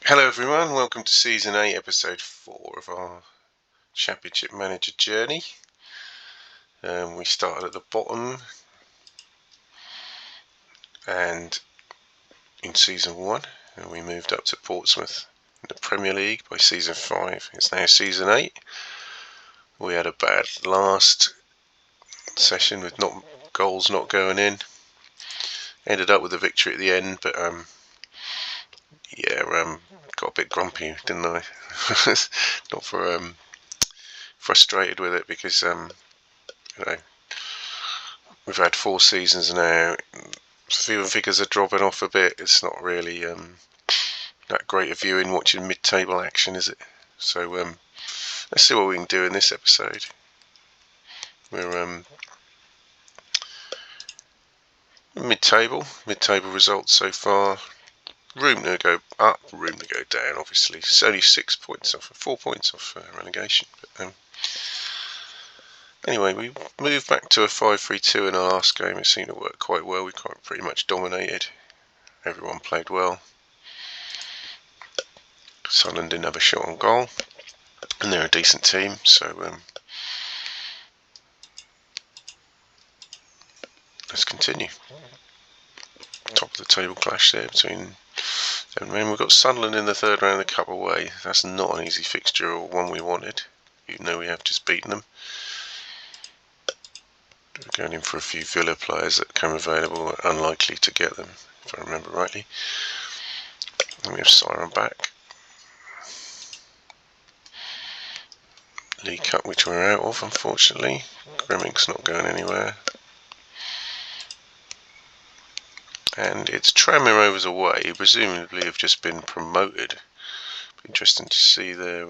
Hello everyone, welcome to Season 8, Episode 4 of our Championship Manager journey. We started at the bottom and in Season 1 and we moved up to Portsmouth in the Premier League by Season 5. It's now Season 8. We had a bad last session with goals not going in. Ended up with a victory at the end, but got a bit grumpy, didn't I? Not for frustrated with it because we've had 4 seasons now. Figures are dropping off a bit. It's not really that great a viewing watching mid-table action, is it? So let's see what we can do in this episode. We're mid-table results so far. Room to go up, room to go down. Obviously, it's only 4 points off relegation. But anyway, we moved back to a 5-3-2 in our last game. It seemed to work quite well. We pretty much dominated. Everyone played well. Sunderland didn't have a shot on goal, and they're a decent team. So let's continue. Top of the table clash there between. We've got Sunderland in the third round of the Cup away. That's not an easy fixture or one we wanted, even though we have just beaten them. We're going in for a few Villa players that come available. We're unlikely to get them, if I remember rightly. And we have Siren back. League Cup, which we're out of, unfortunately. Grimmink's not going anywhere. And it's Tranmere Rovers away, who presumably have just been promoted. Be interesting to see their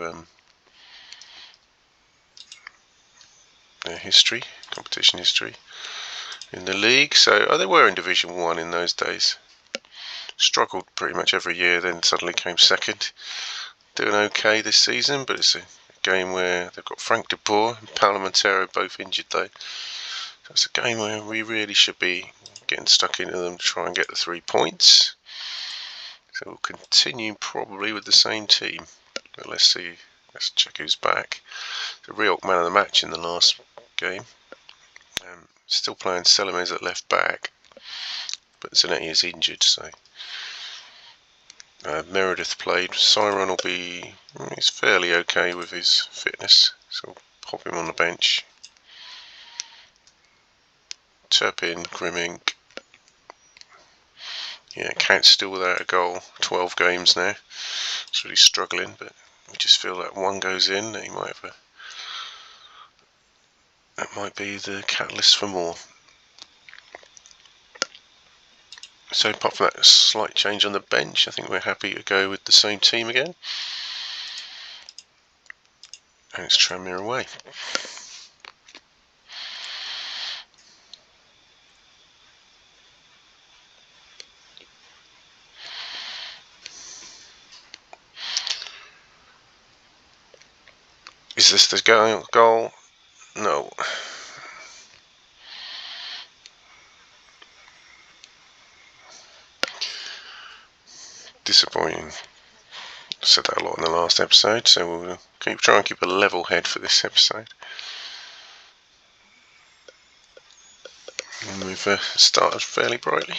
history, competition history in the league. So they were in Division 1 in those days. Struggled pretty much every year, then suddenly came second. Doing okay this season, but it's a game where they've got Frank de Boer and Paulo Montero both injured though. So it's a game where we really should be getting stuck into them to try and get the 3 points. So we'll continue probably with the same team. But let's check who's back. The Rioch man of the match in the last game. Still playing Selamez at left back, but Zanetti is injured, so Meredith played. Siren he's fairly okay with his fitness, so we'll pop him on the bench. Turpin, Grimmink. Yeah, Count's still without a goal. 12 games now. It's really struggling, but we just feel that one goes in, that might be the catalyst for more. So apart from that slight change on the bench, I think we're happy to go with the same team again. And it's Tranmere away. Is this the goal? No. Disappointing. I said that a lot in the last episode, so we'll try and keep a level head for this episode. And we've started fairly brightly.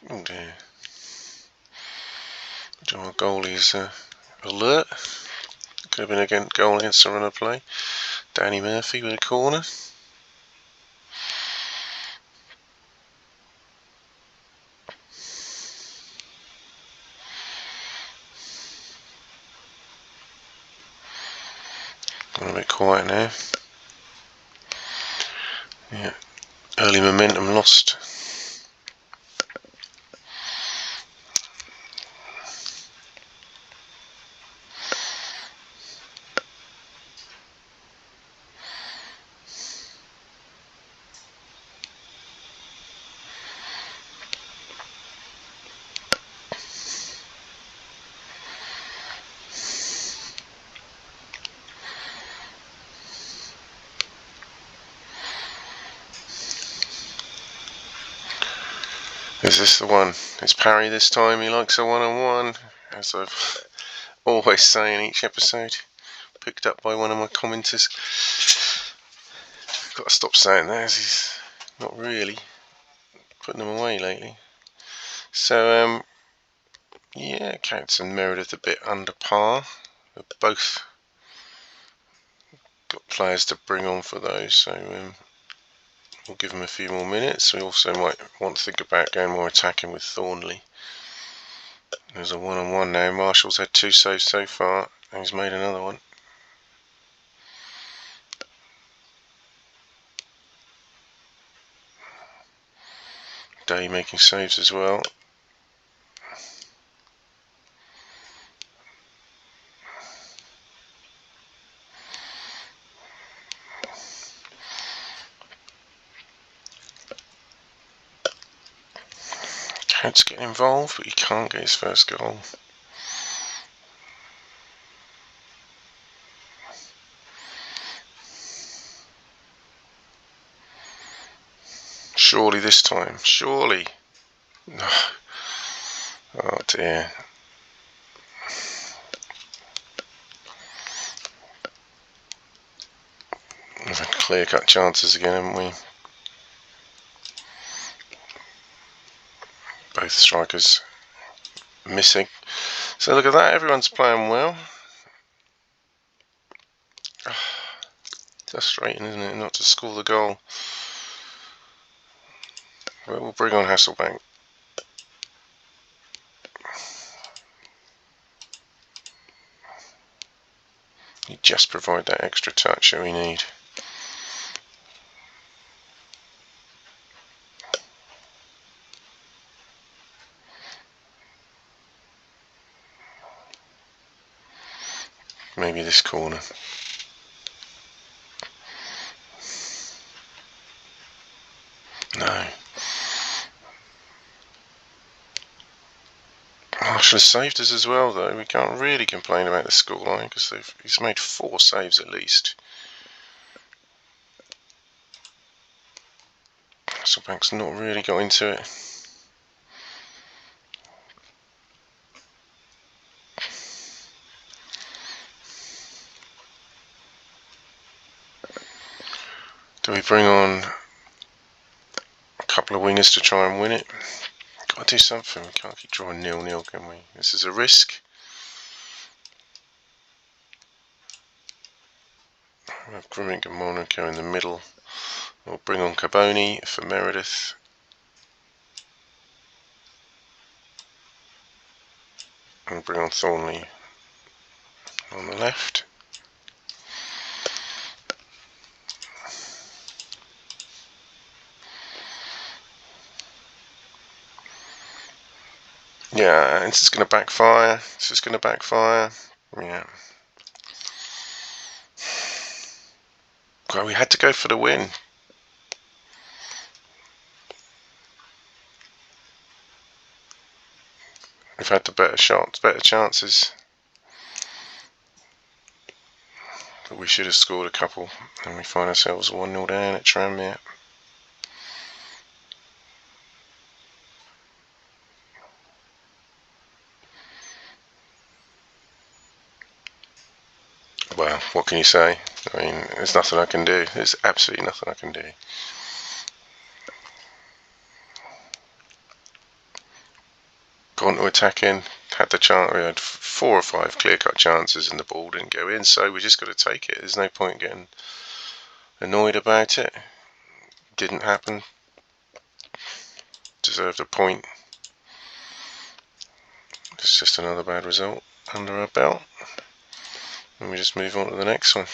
Oh dear. Our goalie's alert. Could have been a goal against the run of play. Danny Murphy with a corner. Gone a bit quiet now. Yeah. Early momentum lost. Is this the one? Is Parry this time? He likes a one-on-one, as I've always say in each episode. Picked up by one of my commenters. Got to stop saying that, as he's not really putting them away lately. So, yeah, Counts and Meredith a bit under par. They've both got players to bring on for those, so we'll give them a few more minutes. We also might want to think about going more attacking with Thornley. There's a one-on-one now. Marshall's had 2 saves so far, and he's made another one. Day making saves as well. Counts getting involved, but he can't get his first goal. Surely this time. Surely. Oh dear. We've had clear-cut chances again, haven't we? Both strikers missing. So look at that, everyone's playing well. It's frustrating, isn't it, not to score the goal. Well, we'll bring on Hasselbank. You just provide that extra touch that we need. Maybe this corner. No. Marshall has saved us as well, though. We can't really complain about the scoreline because he's made 4 saves at least. Hasselbank's not really got into it. Do we bring on a couple of wingers to try and win it? Got to do something. We can't keep drawing 0-0, can we? This is a risk. We'll have Grimmett and Monaco in the middle. We'll bring on Carboni for Meredith. And we'll bring on Thornley on the left. Yeah, this is going to backfire. This is going to backfire. Yeah. Well, we had to go for the win. We've had the better shots, better chances. But we should have scored a couple. And we find ourselves 1-0 down at Tranmere. Well, what can you say? I mean, there's nothing I can do. There's absolutely nothing I can do. Gone to attacking, had the chance. We had 4 or 5 clear-cut chances and the ball didn't go in, so we just got to take it. There's no point getting annoyed about it. Didn't happen. Deserved a point. It's just another bad result under our belt. And we just move on to the next one.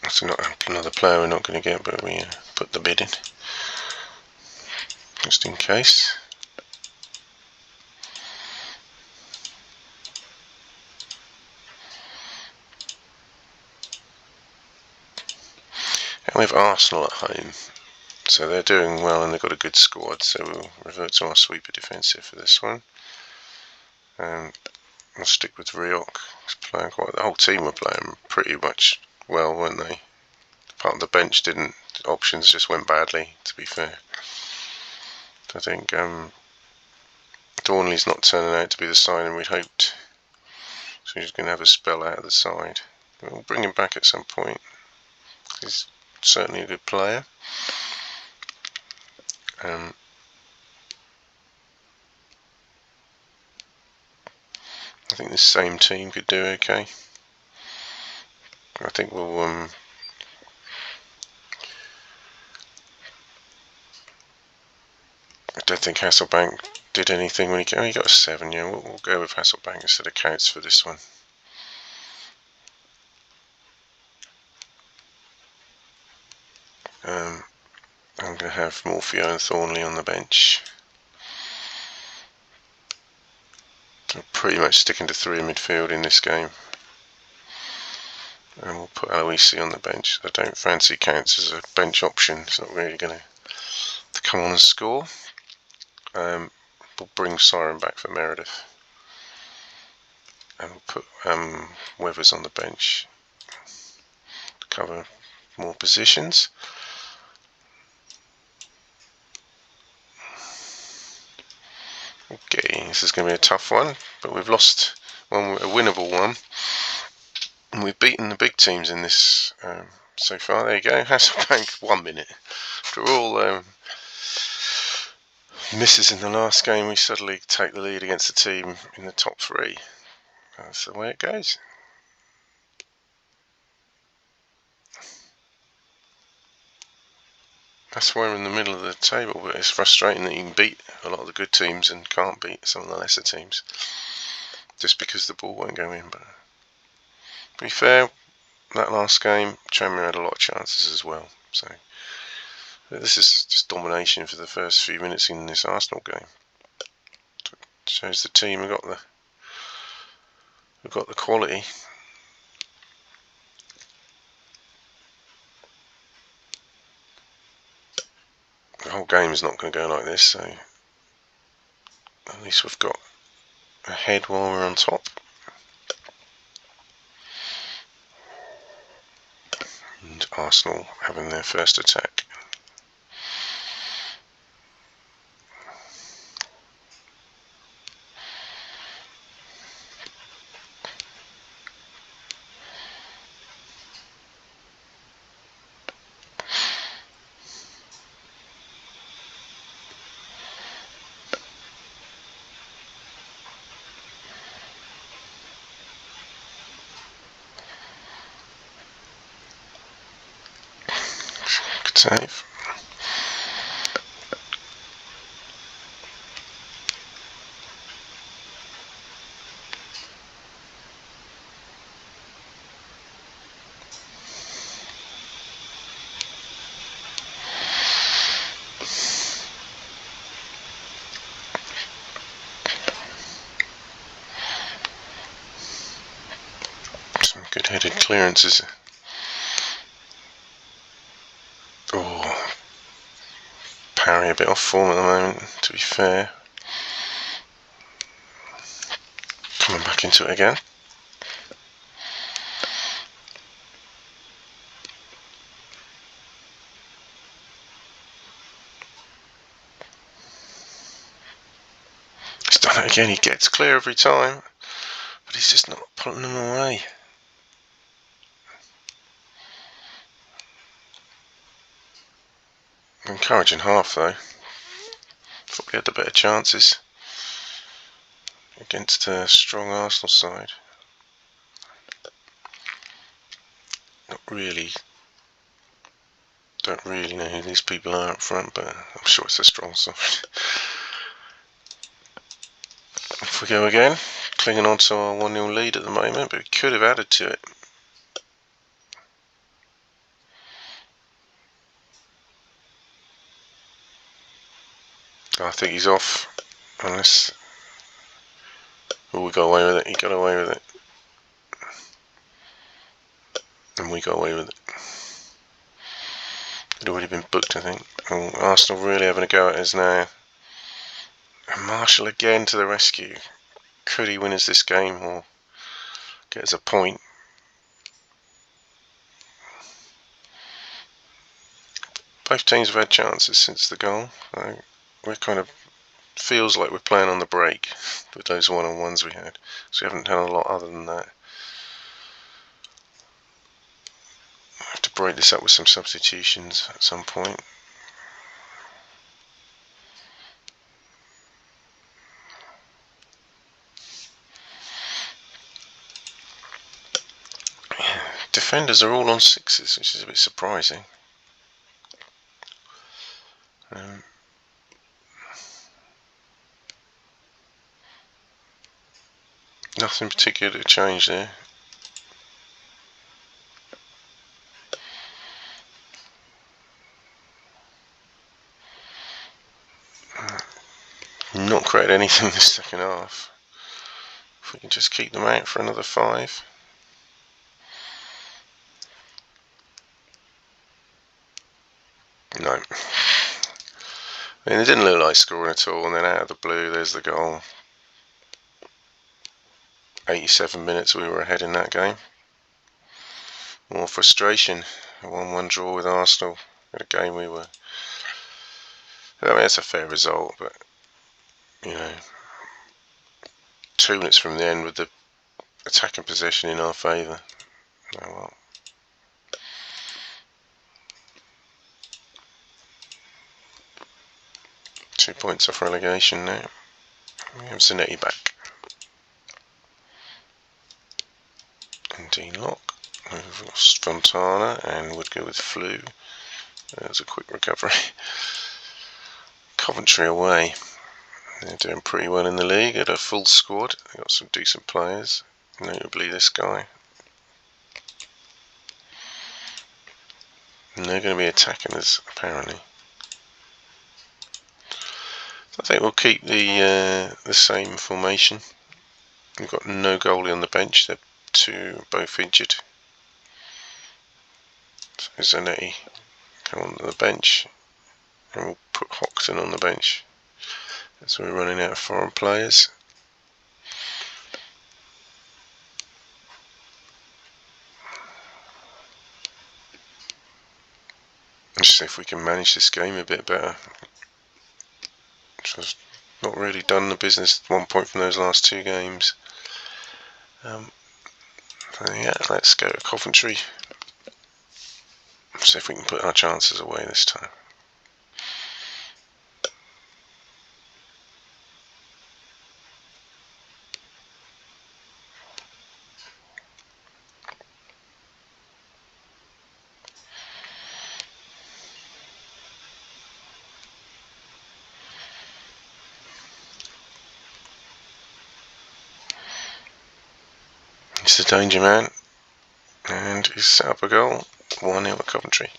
That's not another player we're not going to get, but we put the bid in. Just in case. And we have Arsenal at home. So they're doing well and they've got a good squad, so we'll revert to our sweeper defensive for this one. We'll stick with Rioch. He's playing quite. The whole team were playing pretty much well, weren't they? Part of the bench didn't. Options just went badly, to be fair. I think Thornley's not turning out to be the signing we'd hoped. So he's going to have a spell out of the side. We'll bring him back at some point. He's certainly a good player. I think this same team could do okay. I think we'll I don't think Hasselbank did anything when he got a 7. Yeah, we'll go with Hasselbank instead of Coates for this one. I'm going to have Morpheo and Thornley on the bench. I'm pretty much sticking to 3 in midfield in this game. And we'll put Aloisi on the bench. I don't fancy Counts as a bench option. It's not really going to come on and score. We'll bring Siren back for Meredith. And we'll put Weathers on the bench to cover more positions. Okay, this is going to be a tough one, but we've lost one, a winnable one. And we've beaten the big teams in this so far. There you go, Hasselbank 1 minute. After all misses in the last game, we suddenly take the lead against the team in the top 3. That's the way it goes. That's why we're in the middle of the table, but it's frustrating that you can beat a lot of the good teams and can't beat some of the lesser teams just because the ball won't go in. But to be fair, that last game, Tranmere had a lot of chances as well. So this is just domination for the first few minutes in this Arsenal game. It shows the team have got the quality. The whole game is not going to go like this, so at least we've got a head while we're on top. And Arsenal having their first attack. Save. Some good headed clearances. Oh, Parry a bit off form at the moment, to be fair. Coming back into it again. He's done it again, he gets clear every time, but he's just not pulling them away. Encouraging half though. Thought we had the better chances against a strong Arsenal side. Don't really know who these people are up front, but I'm sure it's a strong side. Off we go again, clinging on to our 1-0 lead at the moment, but we could have added to it. I think he's off, unless... Oh, we got away with it, he got away with it. And we got away with it. It had already been booked, I think. Oh, Arsenal really having a go at us now. And Marshall again to the rescue. Could he win us this game or get us a point? Both teams have had chances since the goal. We're kind of feels like we're playing on the break with those one-on-ones we had. So we haven't done a lot other than that. I have to break this up with some substitutions at some point. Defenders are all on 6s, which is a bit surprising. Nothing particular to change there. Not created anything this second half. If we can just keep them out for another 5. No. I mean, it didn't look like scoring at all, and then out of the blue, there's the goal. 87 minutes we were ahead in that game. More frustration. A 1-1 draw with Arsenal in a game we were... I mean, that's a fair result, but, you know, 2 minutes from the end with the attacking possession in our favour. Oh well. Two points off relegation now. We have Zanetti back. And Dean Locke. We've lost Fontana and would go with Flew. There's a quick recovery. Coventry away. They're doing pretty well in the league. At a full squad. They've got some decent players. Notably this guy. And they're going to be attacking us apparently. I think we'll keep the same formation. We've got no goalie on the bench. They're both injured. So Zanetti come on the bench, and we'll put Hoxton on the bench. So we're running out of foreign players. Just see if we can manage this game a bit better. Just not really done the business. 1 point from those last 2 games. So yeah, let's go to Coventry. See if we can put our chances away this time. It's the danger man, and he's set up a goal. 1-0 at Coventry.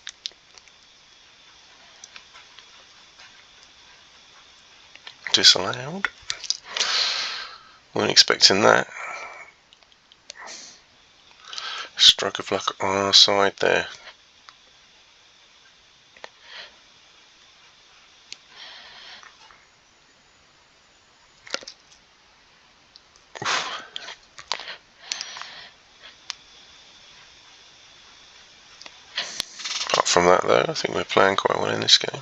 Disallowed. Weren't expecting that. Stroke of luck on our side there. Apart from that though, I think we're playing quite well in this game.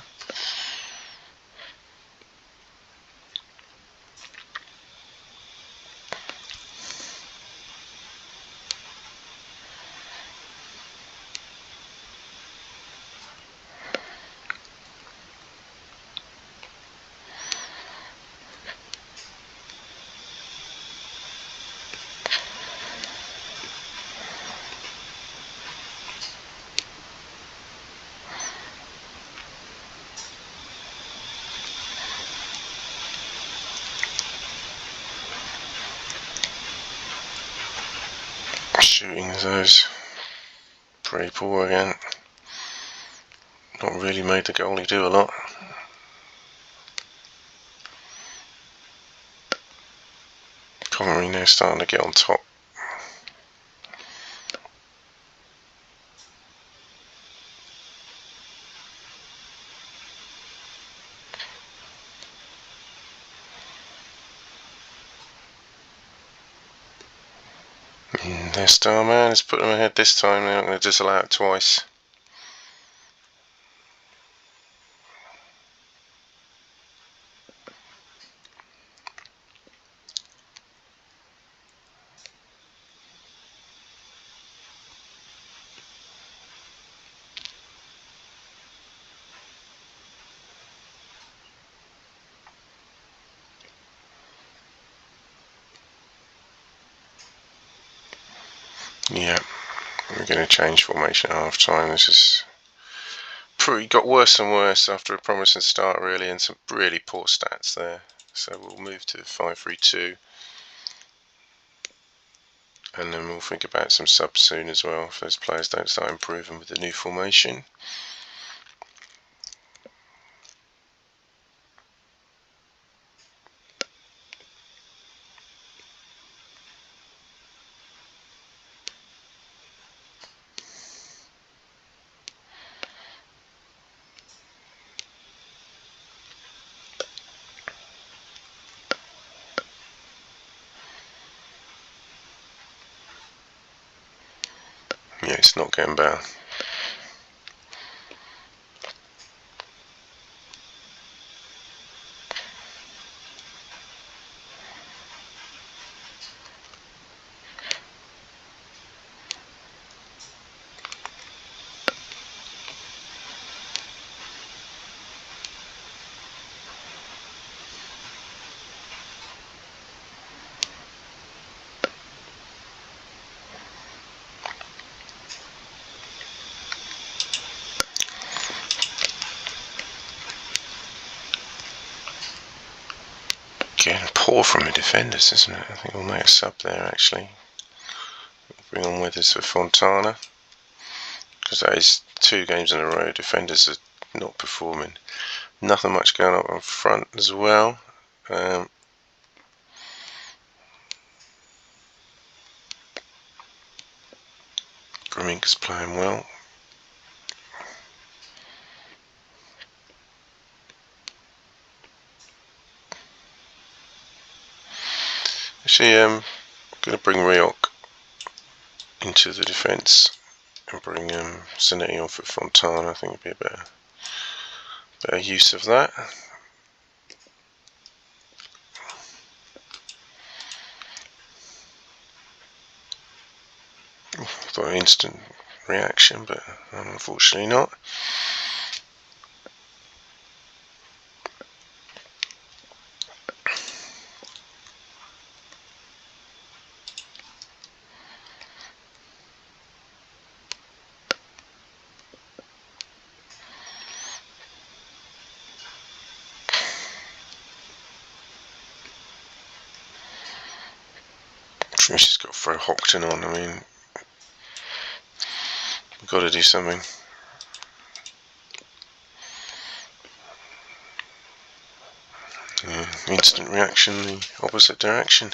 Shooting those pretty poor again. Not really made the goalie do a lot. Coventry now starting to get on top. Their star man has put them ahead this time. They're not going to disallow it twice. Yeah, we're going to change formation at half time. This is got worse and worse after a promising start, really, and some really poor stats there. So we'll move to 5-3-2, and then we'll think about some subs soon as well if those players don't start improving with the new formation. Yeah, it's not getting better. Getting poor from the defenders, isn't it? I think we'll make a sub there, actually. Bring on Withers for Fontana, because that is 2 games in a row. Defenders are not performing. Nothing much going on front as well. Grimmin's playing well. Actually, I'm going to bring Rioch into the defence and bring Zanetti on for Fontana. I think it'd be a better use of that. Thought an instant reaction, but unfortunately not. We've just got to throw Hockton on. I mean, we've got to do something. Instant reaction, the opposite direction.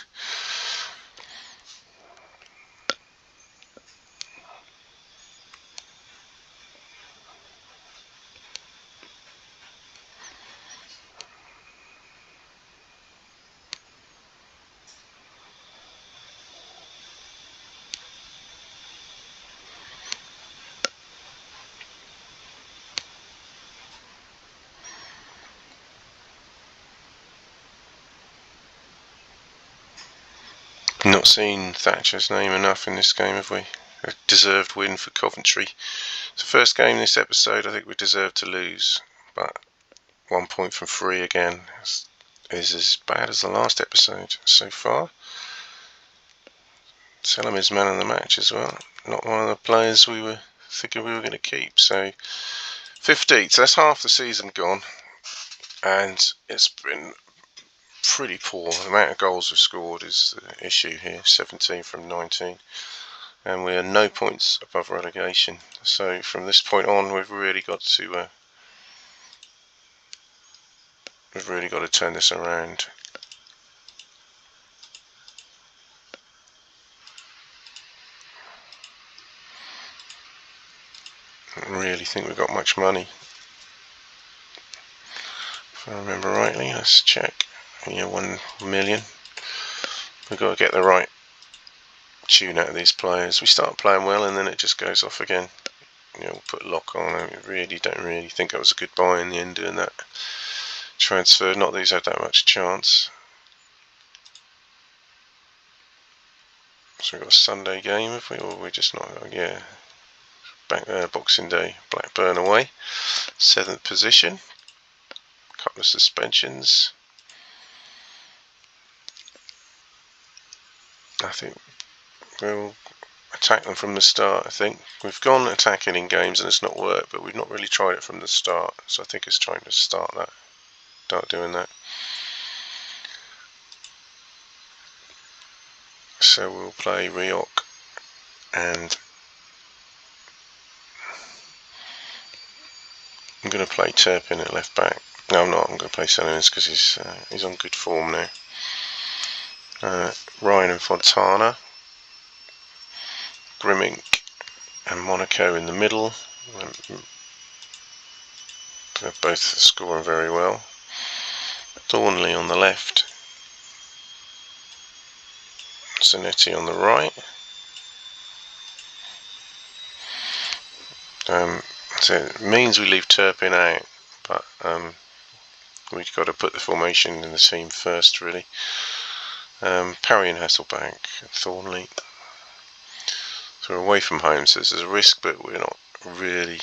Not seen Thatcher's name enough in this game, have we? A deserved win for Coventry. It's the first game this episode I think we deserved to lose, but 1 point from 3 again is as bad as the last episode so far. Selim is man of the match as well. Not one of the players we were thinking we were going to keep. So 15th, so that's half the season gone, and it's been pretty poor. The amount of goals we've scored is the issue here, 17 from 19, and we are no points above relegation. So from this point on, we've really got to turn this around. I don't really think we've got much money, if I remember rightly. Let's check. Yeah, 1 million. We've got to get the right tune out of these players. We start playing well and then it just goes off again. We'll put lock on. I don't really think that was a good buy in the end doing that transfer. Not that he's had that much chance. So we've got a Sunday game, have we? Or we're just not? Yeah. Boxing Day, Blackburn away. 7th position. Couple of suspensions. I think we'll attack them from the start. I think we've gone attacking in games and it's not worked, but we've not really tried it from the start. So I think it's trying to start doing that. So we'll play Rioch and I'm going to play Turpin at left back. No, I'm not. I'm going to play Sunderland because he's on good form now. Ryan and Fontana, Grimmink and Monaco in the middle. They're both scoring very well. Thornley on the left, Zanetti on the right. So it means we leave Turpin out, but we've got to put the formation in the team first, really. Parry and Hasselbank, Thornley. So we're away from home, so this is a risk, but we're not really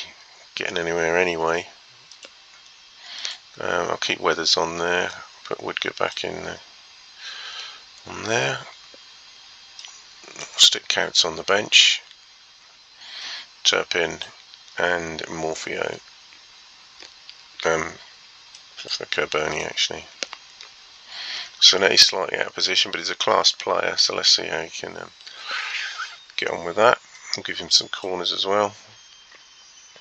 getting anywhere anyway. I'll keep Weathers on there, put Woodgate back in there. On there. Stick Counts on the bench. Turpin and Morpheo. For Kerberni actually. So now he's slightly out of position, but he's a class player, so let's see how he can get on with that. I'll give him some corners as well.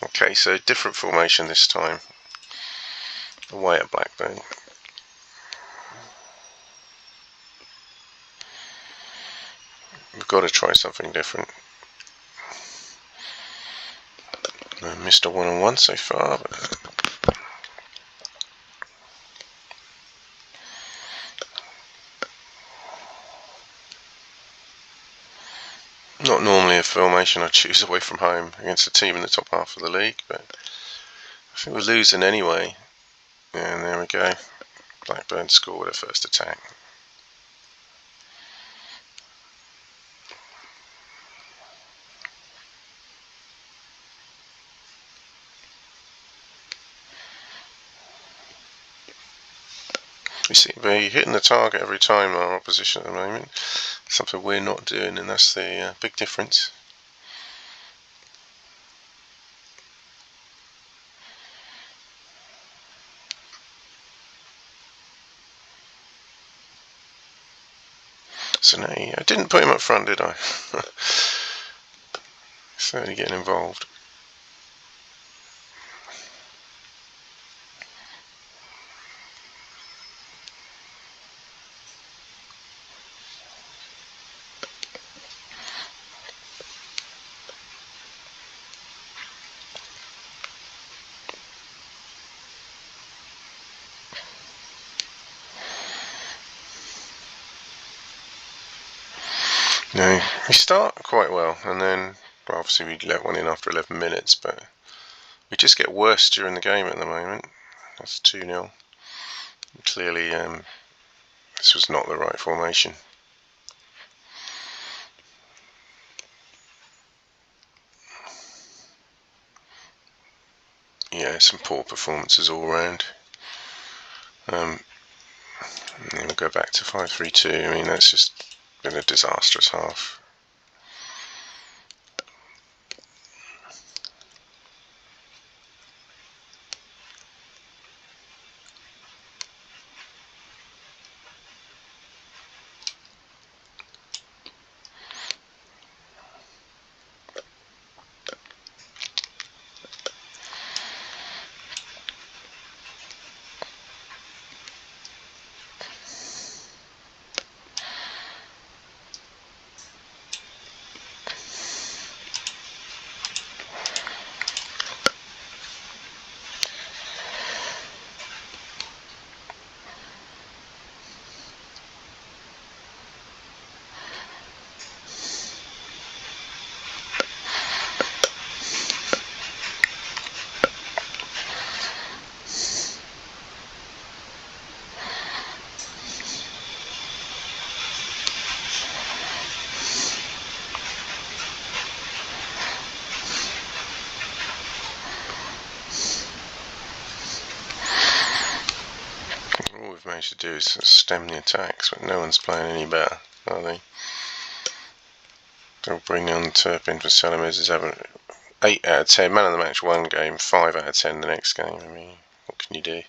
Okay, so different formation this time. Away at Blackburn. We've got to try something different. I missed a one-on-one so far, but not normally a formation I choose away from home against a team in the top half of the league, but I think we're losing anyway. And there we go. Blackburn score with their first attack. We seem to be hitting the target every time, our opposition at the moment. Something we're not doing, and that's the big difference. So now, I didn't put him up front, did I? Certainly getting involved. No, we start quite well, and then well, obviously we let one in after 11 minutes, but we just get worse during the game at the moment. That's 2-0. Clearly, this was not the right formation. Yeah, some poor performances all round. And then we'll go back to 5-3-2. I mean, that's just been a disastrous half. managed to do is stem the attacks, but no one's playing any better, are they? They'll bring on Turpin for Salamis is having 8 out of 10, man of the match one game, 5 out of 10 the next game. I mean, what can you do?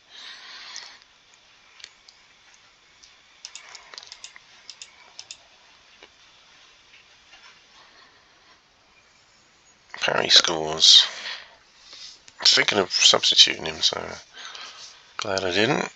Parry scores. I was thinking of substituting him, so glad I didn't.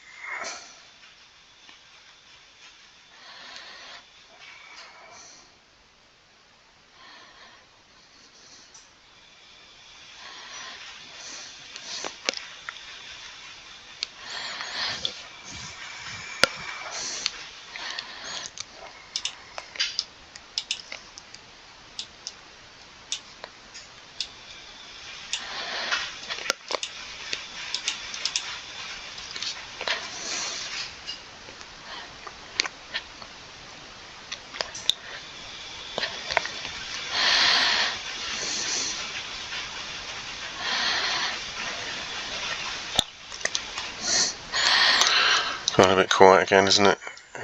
Got a bit quiet again, isn't it?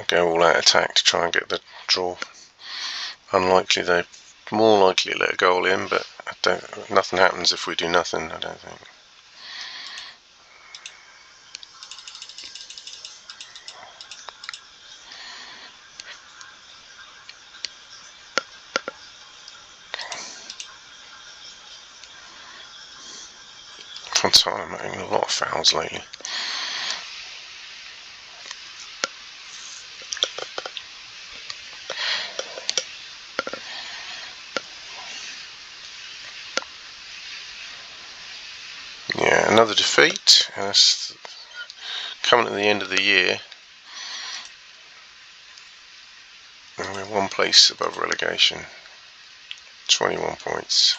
Go all out attack to try and get the draw. Unlikely though. More likely to let a goal in, but nothing happens if we do nothing, I don't think. Fontana making a lot of fouls lately. Yeah, another defeat. That's coming at the end of the year. And we're one place above relegation. 21 points.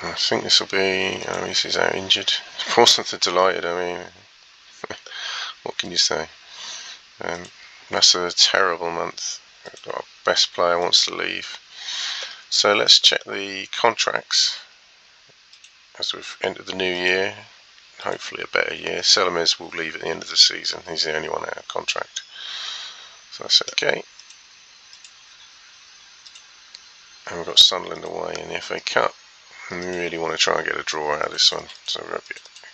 I think this will be. He's out injured. Portsmouth are delighted. I mean, what can you say? That's a terrible month. Our best player wants to leave. So let's check the contracts as we've entered the new year. Hopefully a better year. Salamis will leave at the end of the season. He's the only one out of contract. So that's okay. And we've got Sunderland away in the FA Cup. And we really want to try and get a draw out of this one. So we'll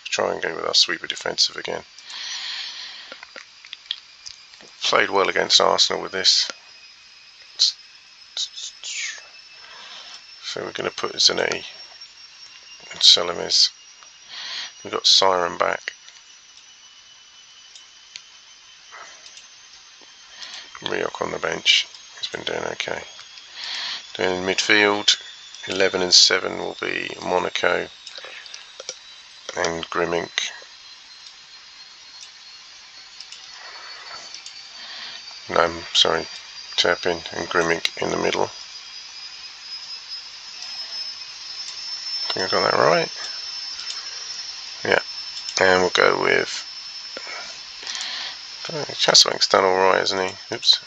try and go with our sweeper defensive again. Played well against Arsenal with this. So we're going to put Zanetti and Salamis. We've got Siren back. Rioch on the bench. He's been doing okay. Then in midfield, 11 and 7 will be Monaco and Grimmink. No, I'm sorry, Turpin and Grimmink in the middle. I think I got that right. Yeah, and we'll go with. Hasselbank's done alright, hasn't he? Oops.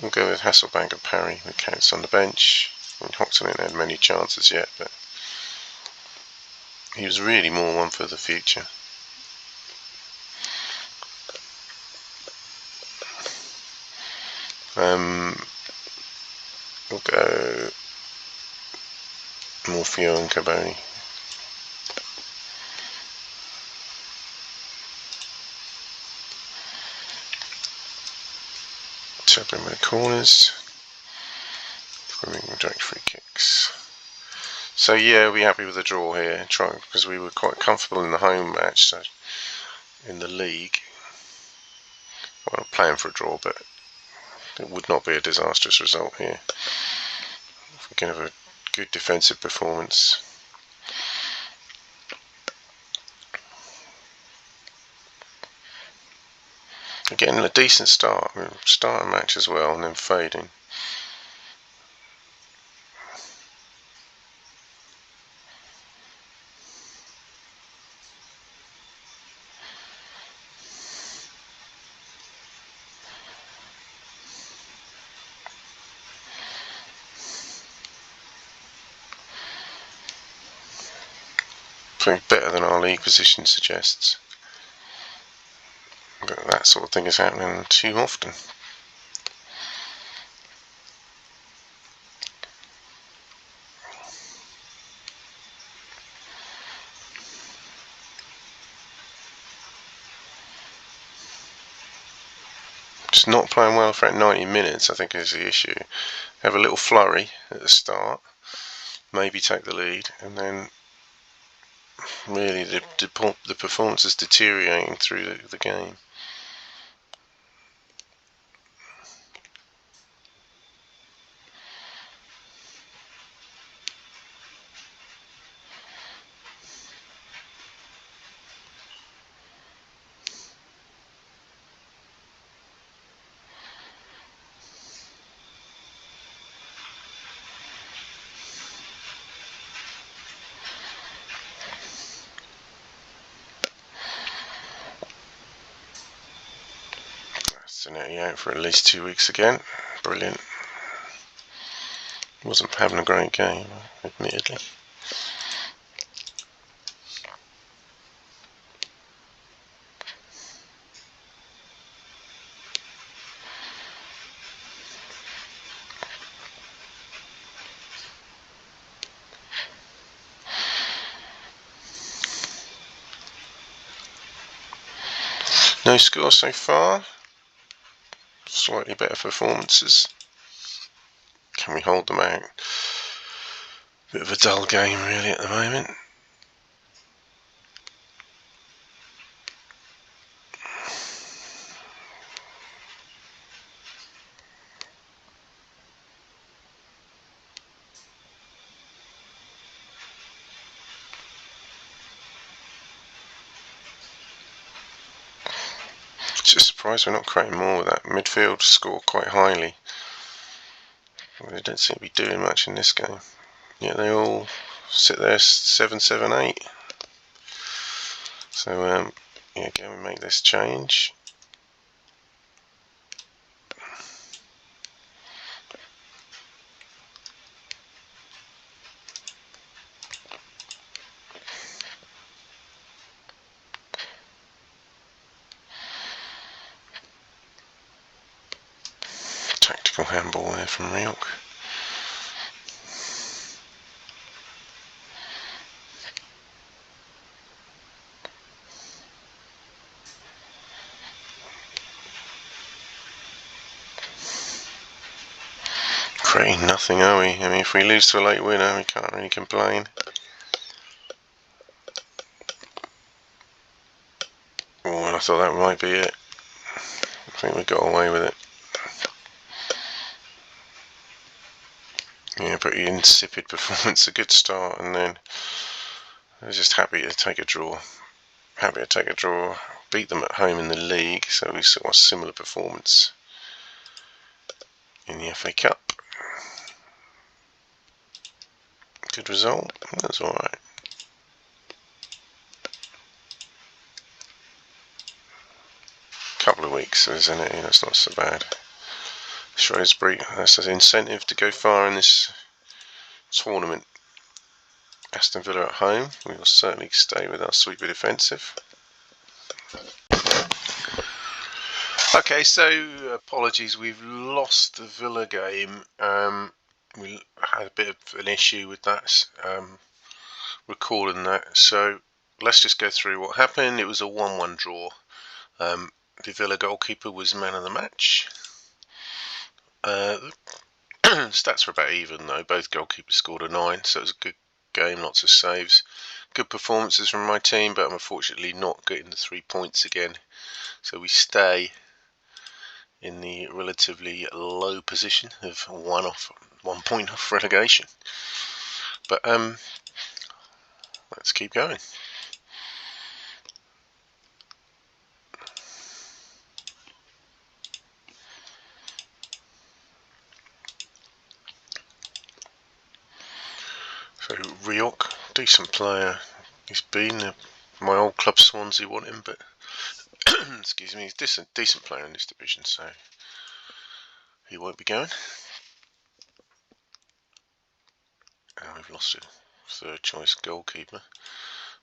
We'll go with Hasselbank and Parry with Counts on the bench. I mean, Hoxton didn't have many chances yet, but he was really more one for the future. We'll go Morfeo and Caboni. Turpin with the corners. Grimming direct free kicks. So yeah, we'll be happy with the draw here, because we were quite comfortable in the home match. So in the league, well, I'm playing for a draw, but it would not be a disastrous result here. If we can have a good defensive performance. Again, a decent start. We'll start a match as well and then fading. Something better than our league position suggests. But that sort of thing is happening too often. Just not playing well for 90 minutes, I think, is the issue. Have a little flurry at the start, maybe take the lead, and then really the performance is deteriorating through the game. Cincinnati out for at least 2 weeks again. Brilliant. Wasn't having a great game, admittedly. No score so far. Slightly better performances. Can we hold them out? Bit of a dull game really at the moment. Just surprised we're not creating more with that midfield score quite highly. They don't seem to be doing much in this game. Yeah, they all sit there 7-7-8. So yeah, can we make this change? Tactical handball there from Ryok. Creating nothing, are we? I mean, if we lose to a late winner, we can't really complain. Oh, and I thought that might be it. I think we got away with it. Yeah, pretty insipid performance. A good start, and then I was just happy to take a draw. Beat them at home in the league, so we saw a similar performance in the FA Cup. Good result. That's all right. Couple of weeks, isn't it? That's not so bad. Shrewsbury, that's an incentive to go far in this tournament. Aston Villa at home. We will certainly stay with our sweepy defensive. Okay, so apologies, we've lost the Villa game. We had a bit of an issue with that, recording that. So let's just go through what happened. It was a 1-1 draw. The Villa goalkeeper was man of the match. Stats were about even though. Both goalkeepers scored a 9, so it was a good game, lots of saves. Good performances from my team, but I'm unfortunately not getting the 3 points again. So we stay in the relatively low position of 1 point off relegation. But let's keep going. So Ryok, decent player. He's been my old club Swansea want him, but excuse me, he's decent player in this division, so he won't be going. And we've lost a third choice goalkeeper.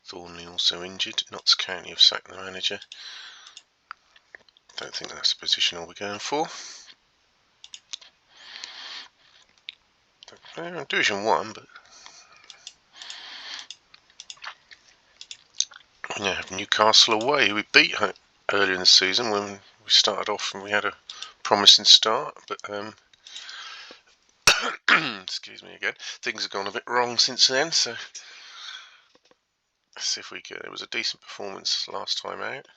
Thornley also injured. Notts County have sacked the manager. Don't think that's the position I'll be going for. They're in Division 1, but we now have Newcastle away, who we beat earlier in the season when we started off and we had a promising start, but excuse me again, things have gone a bit wrong since then, so let's see if we can. It was a decent performance last time out,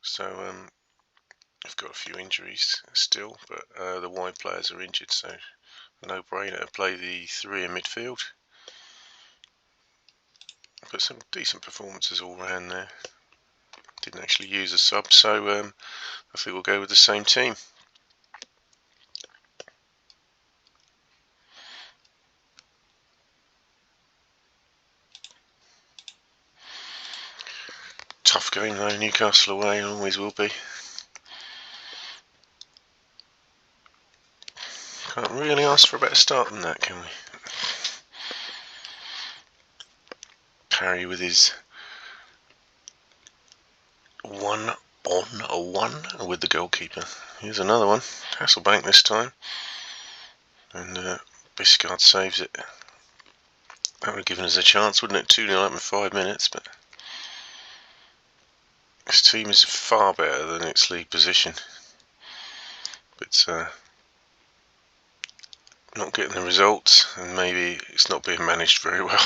so we've got a few injuries still, but the wide players are injured, so no brainer to play the three in midfield. But some decent performances all round there. Didn't actually use a sub, so I think we'll go with the same team. Tough game though, Newcastle away, always will be. Can't really ask for a better start than that, can we? Parry with his 1-on-1 with the goalkeeper. Here's another one. Hasselbank this time. And Biscard saves it. That would have given us a chance, wouldn't it? 2-0 up in 5 minutes, but this team is far better than its league position. But not getting the results, and maybe it's not being managed very well.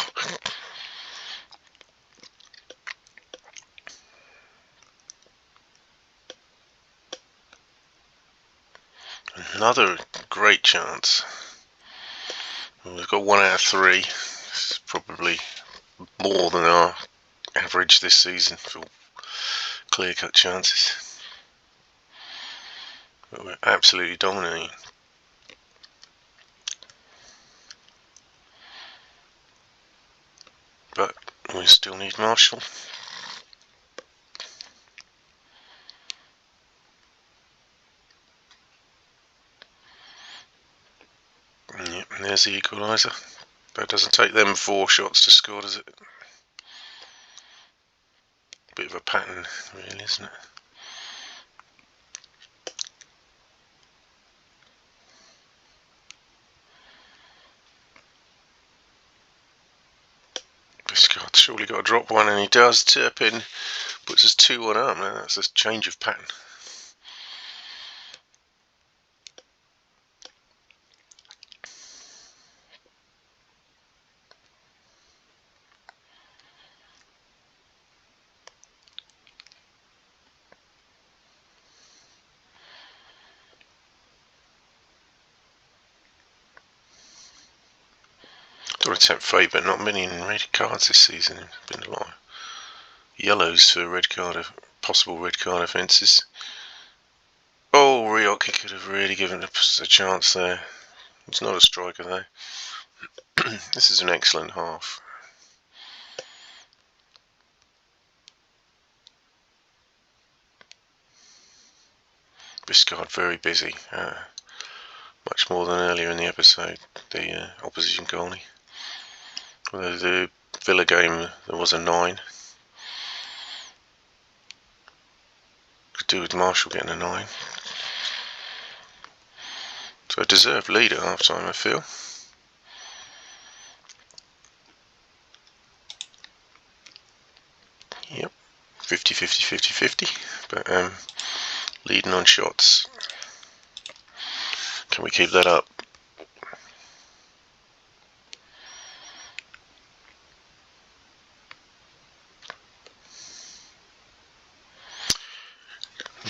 Another great chance. Well, we've got 1 out of 3. It's probably more than our average this season for clear-cut chances. But we're absolutely dominating. But we still need Marshall. Yep, and there's the equaliser. That doesn't take them 4 shots to score, does it? Bit of a pattern, really, isn't it? Biscard's surely got to drop one, and he does. Turpin puts us 2-1 up. Now that's a change of pattern. Don't attempt fate, but not many in red cards this season. There's been a lot of yellows for possible red card offences. Oh, Rioch, he could have really given us a chance there. He's not a striker though. This is an excellent half. Biscard very busy, much more than earlier in the episode, the opposition goalie. Although the Villa game there was a 9. Could do with Marshall getting a 9. So a deserved lead at half time, I feel. Yep, 50-50-50-50, but leading on shots. Can we keep that up?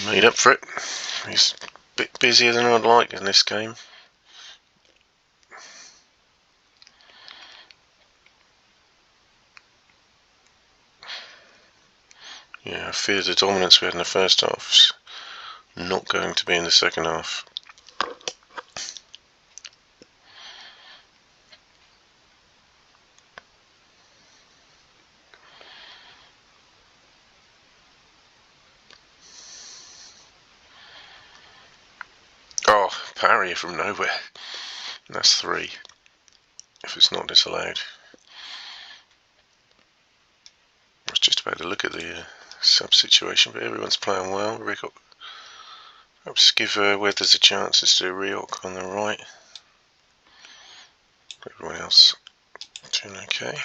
Made up for it. He's a bit busier than I'd like in this game. Yeah, I fear the dominance we had in the first half is not going to be in the second half. Oh, parry from nowhere. And that's 3. If it's not disallowed. just about to look at the sub situation, but everyone's playing well. Rioch, perhaps give Weathers a chance to do Rioch on the right. Everyone else doing okay.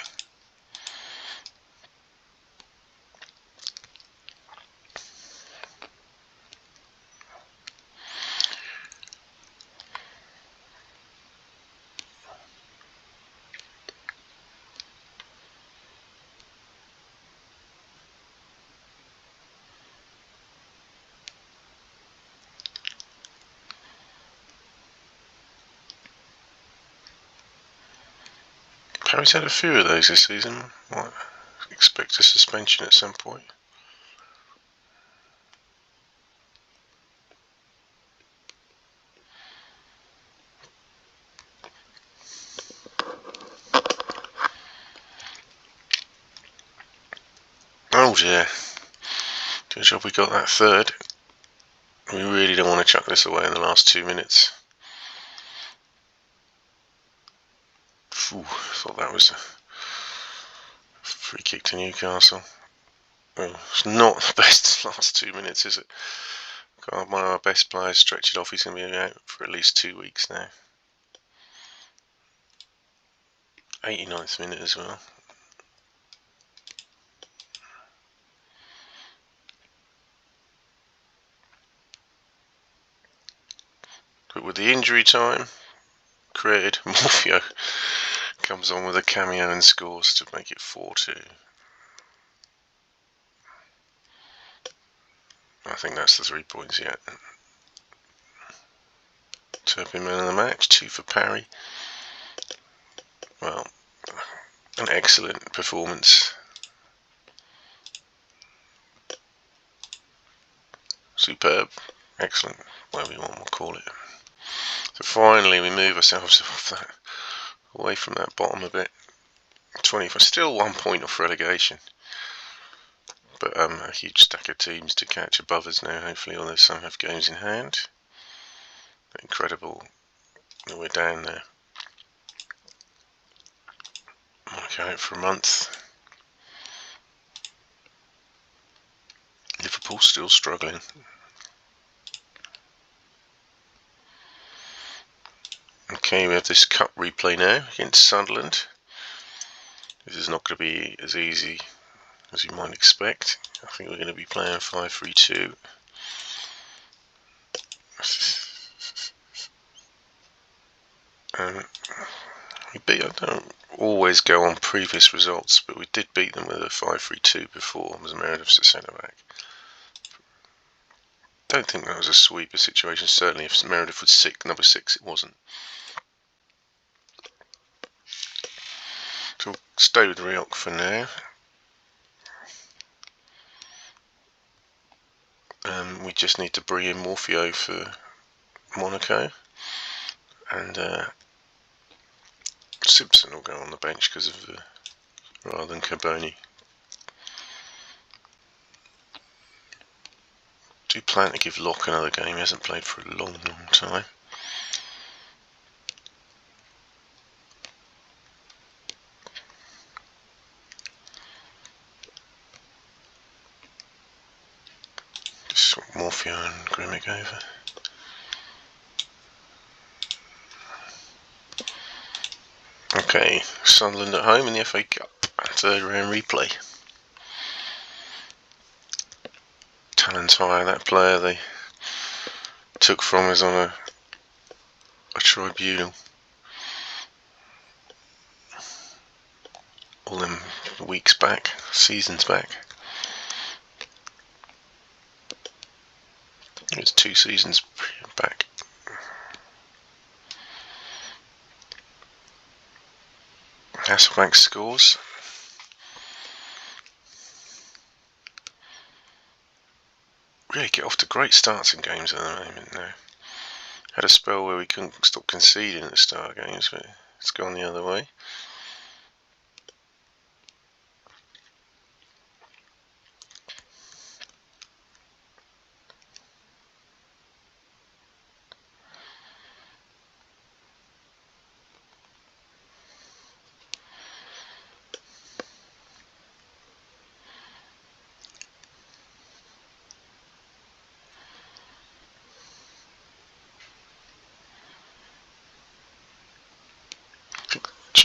Parry's had a few of those this season. Might expect a suspension at some point. Oh dear. Good job we got that third. We really don't want to chuck this away in the last 2 minutes. Thought that was a free kick to Newcastle. Well, it's not the best last 2 minutes, is it? God, one of our best players stretched it off. He's going to be out for at least 2 weeks now. 89th minute as well. But with the injury time created, Morpheo comes on with a cameo and scores to make it 4-2. I think that's the 3 points yet. Turpin man of the match, 2 for Parry. Well, an excellent performance. Superb, excellent, whatever you want to call it. So finally we move ourselves off that, away from that bottom a bit. 24, still 1 point off relegation. But a huge stack of teams to catch above us now, hopefully, although some have games in hand. Incredible that we're down there. Might go out for a month. Liverpool still struggling. Okay, we have this cup replay now against Sunderland. This is not going to be as easy as you might expect. I think we're going to be playing 5-3-2. I don't always go on previous results, but we did beat them with a 5-3-2 before. It was Meredith's the centre back. Don't think that was a sweeper situation. Certainly, if Meredith was number 6, it wasn't. So we'll stay with Rioch for now. We just need to bring in Morpheo for Monaco, and Simpson will go on the bench because of rather than Carboni. Do plan to give Locke another game. He hasn't played for a long time. Just swap Morpheo and Grimmick over. Okay, Sunderland at home in the FA Cup, 3rd round replay. Talentire, that player they took from us on a tribunal. All them weeks back, seasons back. It's 2 seasons back. Hasselbank scores. Really get off to great starts in games at the moment now. Had a spell where we couldn't stop conceding at the start of games, but it's gone the other way.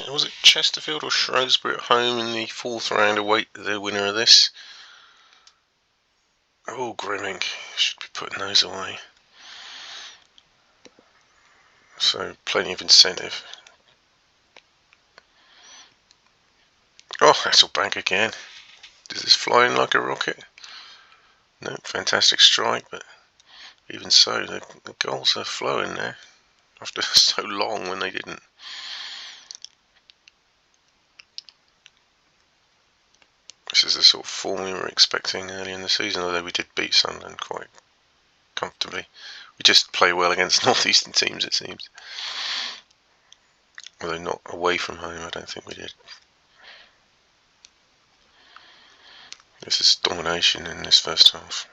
was it Chesterfield or Shrewsbury at home in the 4th round await the winner of this. Oh, Grimming, should be putting those away. So plenty of incentive. Oh, Hasselbank again. Is this flying like a rocket? No, fantastic strike, but even so, the goals are flowing now after so long when they didn't. This is the sort of form we were expecting early in the season, although we did beat Sunderland quite comfortably. We just play well against northeastern teams, it seems. Although not away from home, I don't think we did. This is domination in this first half.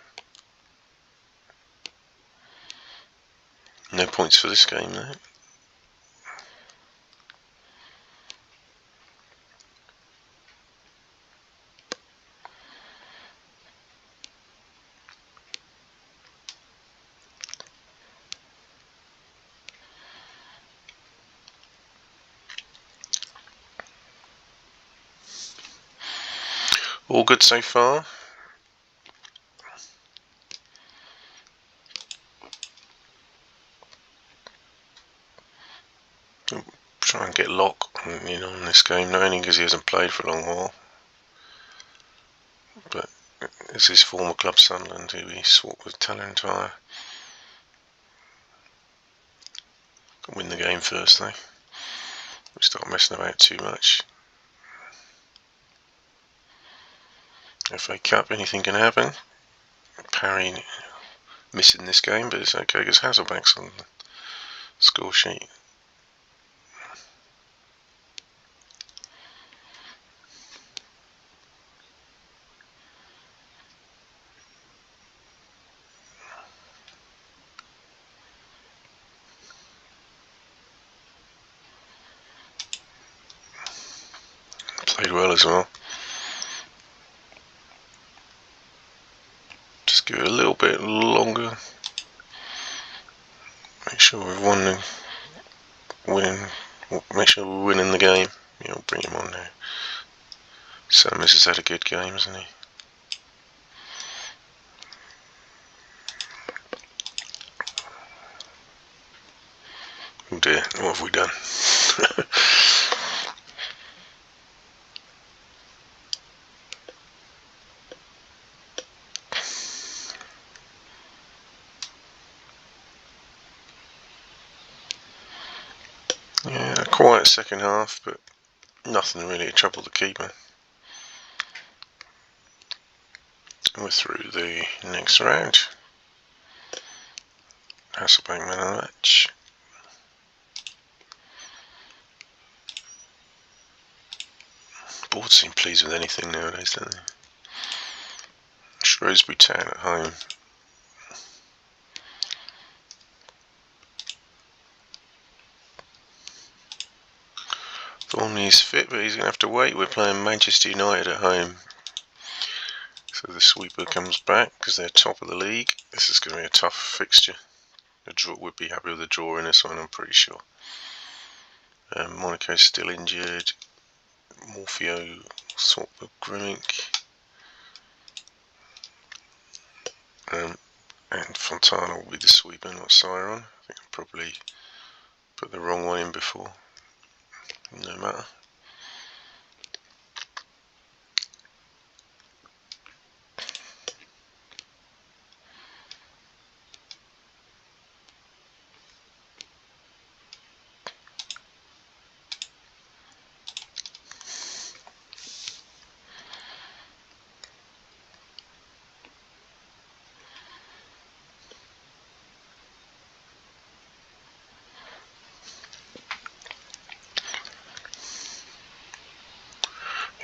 No points for this game though. All good so far. I'll try and get Locke in on this game, not only because he hasn't played for a long while, but it's his former club Sunderland who he swapped with Talentire. Can win the game first though. We start messing about too much. FA Cup, anything can happen. Parry missing this game, but it's okay because Hasselbank's on the score sheet. Played well as well. Just give it a little bit longer. Make sure we've won the make sure we're winning the game. Yeah, we'll bring him on now. Summers has had a good game, hasn't he? Oh dear, what have we done? Yeah, a quiet second half, but nothing really to trouble the keeper. We're through the next round. Hasselbank man of the match. Board seem pleased with anything nowadays, don't they? Shrewsbury Town at home. Thornley's fit, but he's going to have to wait. We're playing Manchester United at home. So the sweeper comes back because they're top of the league. This is going to be a tough fixture. The draw would be happy with the draw in this one, I'm pretty sure. Monaco's still injured. Morpheo swap with Grimmink. And Fontana will be the sweeper, not Siron. I think I probably put the wrong one in before. No matter.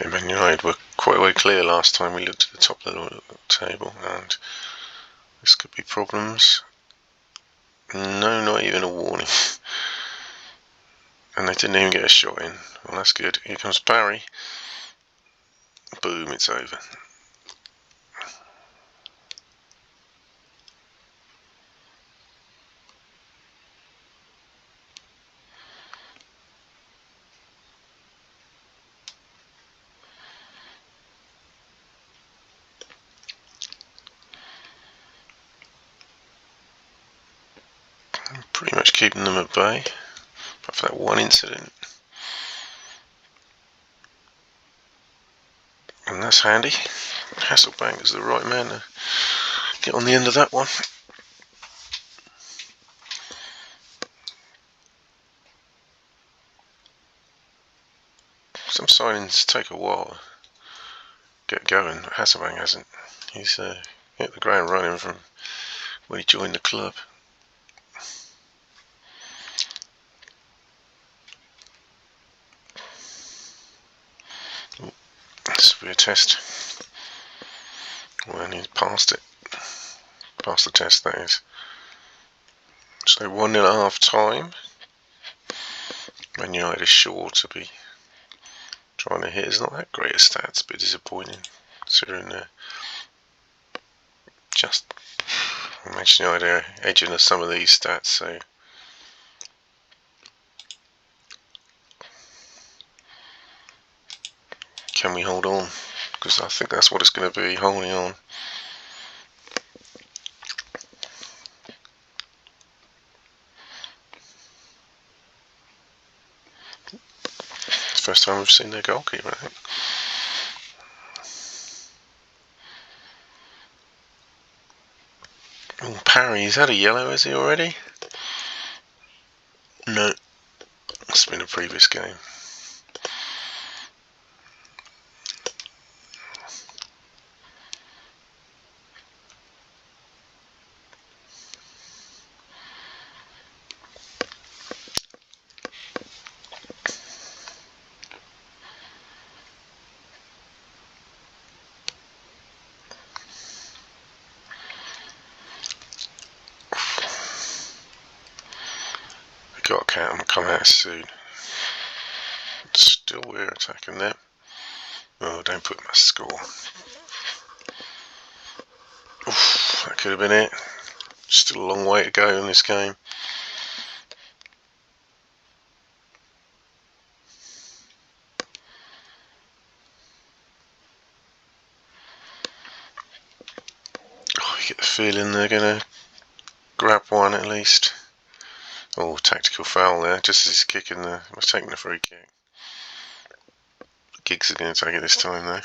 Yeah, Man Utd were quite way clear last time we looked at the top of the table, and this could be problems. No, not even a warning. And they didn't even get a shot in. Well, that's good. Here comes Parry. Boom, it's over. pretty much keeping them at bay, apart from that one incident. And that's handy. Hasselbank is the right man to get on the end of that one. Some signings take a while to get going. Hasselbank hasn't. He's hit the ground running from when he joined the club. This will be a test. When he's passed it. Passed the test, that is. So 1-0 at half time. Man United is sure to be trying to hit. It's not that great a stats, it's a bit disappointing considering just Manchester United are edging us some of these stats. So can we hold on? Because I think that's what it's going to be, holding on. First time we've seen their goalkeeper, I think. Oh, Parry, he's had a yellow, has he already? No. Must have been a previous game. Got to come out soon. Still we're attacking them. Oh, don't put my score. Oof, that could have been it. Still a long way to go in this game. Oh, you get the feeling they're going to grab one at least. Oh, tactical foul there, just as he's kicking was taking the free kick. Giggs is going to take it this time though.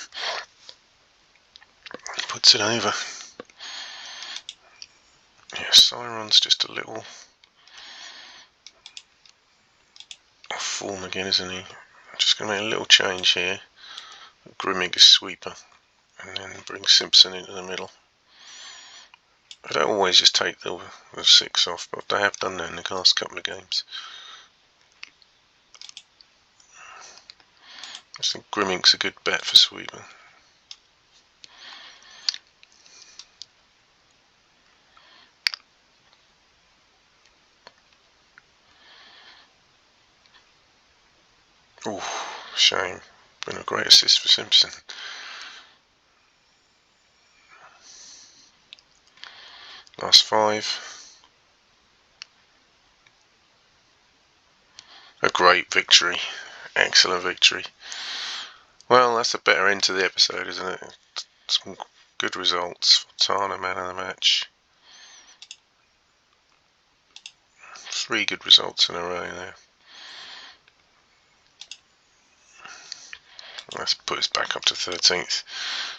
Puts it over. Yeah, Siron's just a little off form again, isn't he? I'm just going to make a little change here. Grimming a sweeper, and then bring Simpson into the middle. I don't always just take the 6 off, but I have done that in the last couple of games. I think Grimmink's a good bet for sweeper. Oh, shame. Been a great assist for Simpson. Last 5. A great victory. Excellent victory. Well, that's a better end to the episode, isn't it? Some good results. Tana, man of the match. 3 good results in a row there. Let's put us back up to 13th.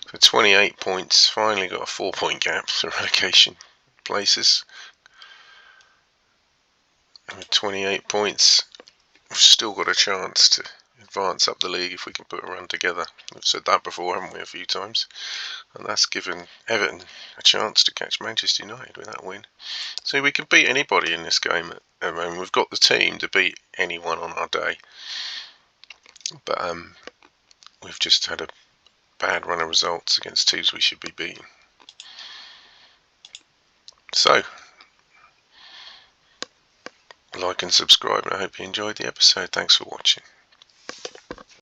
So 28 points. Finally got a 4-point gap to relegation places. And with 28 points, we've still got a chance to advance up the league if we can put a run together. We've said that before, haven't we, a few times? And that's given Everton a chance to catch Manchester United with that win. So we can beat anybody in this game. I mean, we've got the team to beat anyone on our day. But we've just had a bad run of results against teams we should be beating. So, like and subscribe, and I hope you enjoyed the episode. Thanks for watching.